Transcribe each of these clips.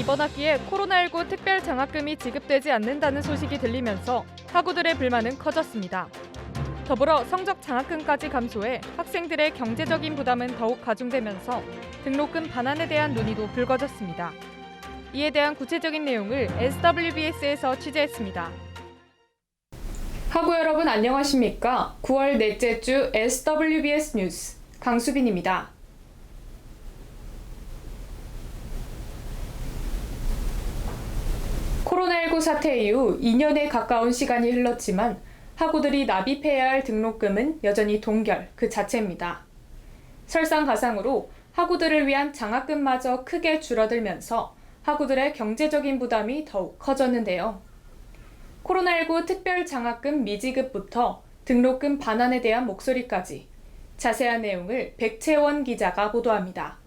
이번 학기에 코로나19 특별 장학금이 지급되지 않는다는 소식이 들리면서 학우들의 불만은 커졌습니다. 더불어 성적 장학금까지 감소해 학생들의 경제적인 부담은 더욱 가중되면서 등록금 반환에 대한 논의도 불거졌습니다. 이에 대한 구체적인 내용을 SWBS에서 취재했습니다. 학우 여러분 안녕하십니까? 9월 넷째 주 SWBS 뉴스 강수빈입니다. 코로나19 사태 이후 2년에 가까운 시간이 흘렀지만 학우들이 납입해야 할 등록금은 여전히 동결 그 자체입니다. 설상가상으로 학우들을 위한 장학금마저 크게 줄어들면서 학우들의 경제적인 부담이 더욱 커졌는데요. 코로나19 특별 장학금 미지급부터 등록금 반환에 대한 목소리까지 자세한 내용을 백채원 기자가 보도합니다.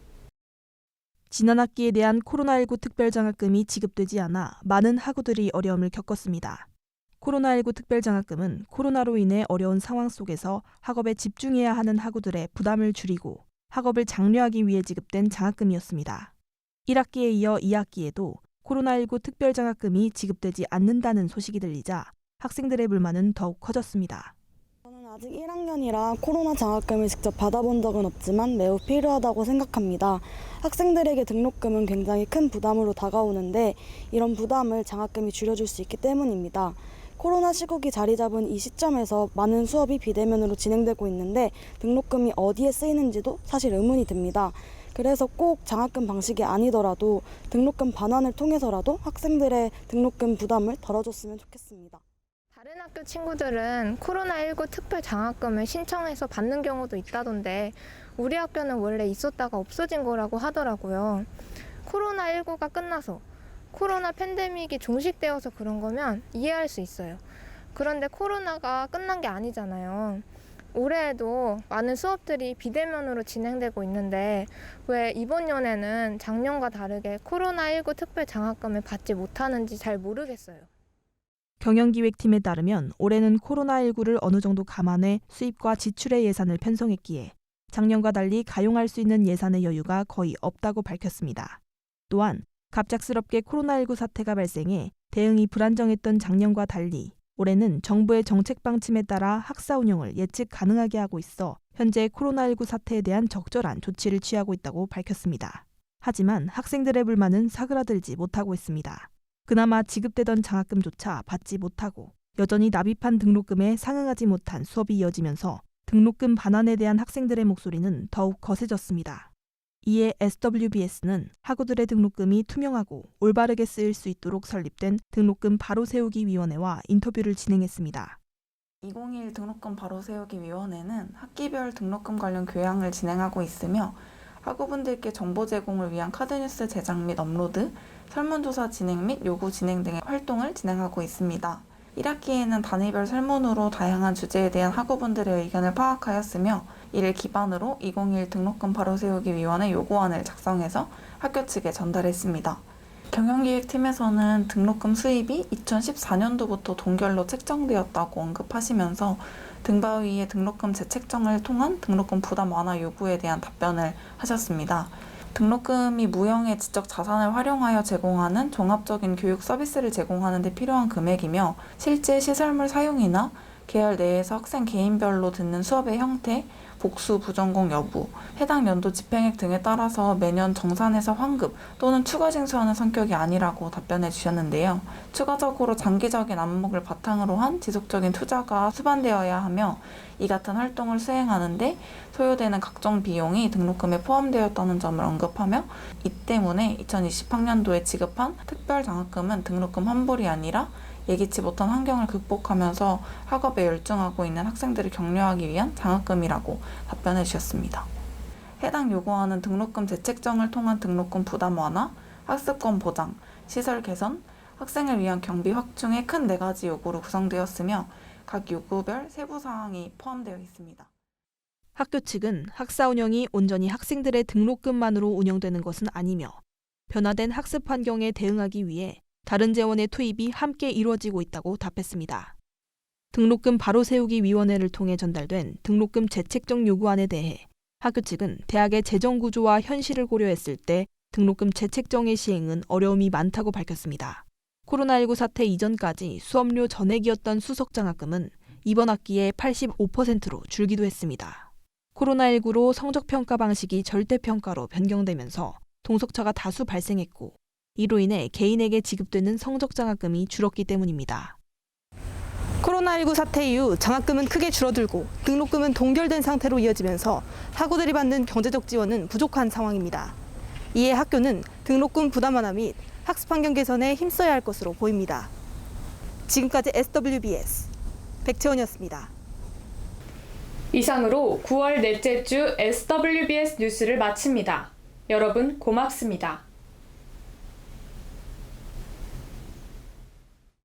지난 학기에 대한 코로나19 특별장학금이 지급되지 않아 많은 학우들이 어려움을 겪었습니다. 코로나19 특별장학금은 코로나로 인해 어려운 상황 속에서 학업에 집중해야 하는 학우들의 부담을 줄이고 학업을 장려하기 위해 지급된 장학금이었습니다. 1학기에 이어 2학기에도 코로나19 특별장학금이 지급되지 않는다는 소식이 들리자 학생들의 불만은 더욱 커졌습니다. 저는 아직 1학년이라 코로나 장학금을 직접 받아본 적은 없지만 매우 필요하다고 생각합니다. 학생들에게 등록금은 굉장히 큰 부담으로 다가오는데 이런 부담을 장학금이 줄여줄 수 있기 때문입니다. 코로나 시국이 자리 잡은 이 시점에서 많은 수업이 비대면으로 진행되고 있는데 등록금이 어디에 쓰이는지도 사실 의문이 듭니다. 그래서 꼭 장학금 방식이 아니더라도 등록금 반환을 통해서라도 학생들의 등록금 부담을 덜어줬으면 좋겠습니다. 다른 학교 친구들은 코로나19 특별 장학금을 신청해서 받는 경우도 있다던데 우리 학교는 원래 있었다가 없어진 거라고 하더라고요. 코로나19가 끝나서 코로나 팬데믹이 종식되어서 그런 거면 이해할 수 있어요. 그런데 코로나가 끝난 게 아니잖아요. 올해에도 많은 수업들이 비대면으로 진행되고 있는데 왜 이번 연에는 작년과 다르게 코로나19 특별 장학금을 받지 못하는지 잘 모르겠어요. 경영기획팀에 따르면 올해는 코로나19를 어느 정도 감안해 수입과 지출의 예산을 편성했기에 작년과 달리 가용할 수 있는 예산의 여유가 거의 없다고 밝혔습니다. 또한 갑작스럽게 코로나19 사태가 발생해 대응이 불안정했던 작년과 달리 올해는 정부의 정책 방침에 따라 학사 운영을 예측 가능하게 하고 있어 현재 코로나19 사태에 대한 적절한 조치를 취하고 있다고 밝혔습니다. 하지만 학생들의 불만은 사그라들지 못하고 있습니다. 그나마 지급되던 장학금조차 받지 못하고 여전히 납입한 등록금에 상응하지 못한 수업이 이어지면서 등록금 반환에 대한 학생들의 목소리는 더욱 거세졌습니다. 이에 SWBS는 학우들의 등록금이 투명하고 올바르게 쓰일 수 있도록 설립된 등록금 바로 세우기 위원회와 인터뷰를 진행했습니다. 2021 등록금 바로 세우기 위원회는 학기별 등록금 관련 교양을 진행하고 있으며 학우분들께 정보 제공을 위한 카드뉴스 제작 및 업로드, 설문조사 진행 및 요구 진행 등의 활동을 진행하고 있습니다. 1학기에는 단위별 설문으로 다양한 주제에 대한 학우분들의 의견을 파악하였으며 이를 기반으로 2021 등록금 바로 세우기 위원회 요구안을 작성해서 학교 측에 전달했습니다. 경영기획팀에서는 등록금 수입이 2014년도부터 동결로 책정되었다고 언급하시면서 등바위의 등록금 재책정을 통한 등록금 부담 완화 요구에 대한 답변을 하셨습니다. 등록금이 무형의 지적 자산을 활용하여 제공하는 종합적인 교육 서비스를 제공하는 데 필요한 금액이며 실제 시설물 사용이나 계열 내에서 학생 개인별로 듣는 수업의 형태, 복수, 부전공 여부, 해당 연도 집행액 등에 따라서 매년 정산해서 환급 또는 추가 징수하는 성격이 아니라고 답변해 주셨는데요. 추가적으로 장기적인 안목을 바탕으로 한 지속적인 투자가 수반되어야 하며 이 같은 활동을 수행하는데 소요되는 각종 비용이 등록금에 포함되었다는 점을 언급하며 이 때문에 2020학년도에 지급한 특별장학금은 등록금 환불이 아니라 예기치 못한 환경을 극복하면서 학업에 열중하고 있는 학생들을 격려하기 위한 장학금이라고 답변해 주셨습니다. 해당 요구안은 등록금 재책정을 통한 등록금 부담 완화, 학습권 보장, 시설 개선, 학생을 위한 경비 확충의 큰 4가지 요구로 구성되었으며 각 요구별 세부 사항이 포함되어 있습니다. 학교 측은 학사 운영이 온전히 학생들의 등록금만으로 운영되는 것은 아니며 변화된 학습 환경에 대응하기 위해 다른 재원의 투입이 함께 이루어지고 있다고 답했습니다. 등록금 바로 세우기 위원회를 통해 전달된 등록금 재책정 요구안에 대해 학교 측은 대학의 재정 구조와 현실을 고려했을 때 등록금 재책정의 시행은 어려움이 많다고 밝혔습니다. 코로나19 사태 이전까지 수업료 전액이었던 수석장학금은 이번 학기에 85%로 줄기도 했습니다. 코로나19로 성적평가 방식이 절대평가로 변경되면서 동석차가 다수 발생했고 이로 인해 개인에게 지급되는 성적장학금이 줄었기 때문입니다. 코로나19 사태 이후 장학금은 크게 줄어들고 등록금은 동결된 상태로 이어지면서 학우들이 받는 경제적 지원은 부족한 상황입니다. 이에 학교는 등록금 부담 완화 및 학습 환경 개선에 힘써야 할 것으로 보입니다. 지금까지 SWBS 백채원이었습니다. 이상으로 9월 넷째 주 SWBS 뉴스를 마칩니다. 여러분 고맙습니다.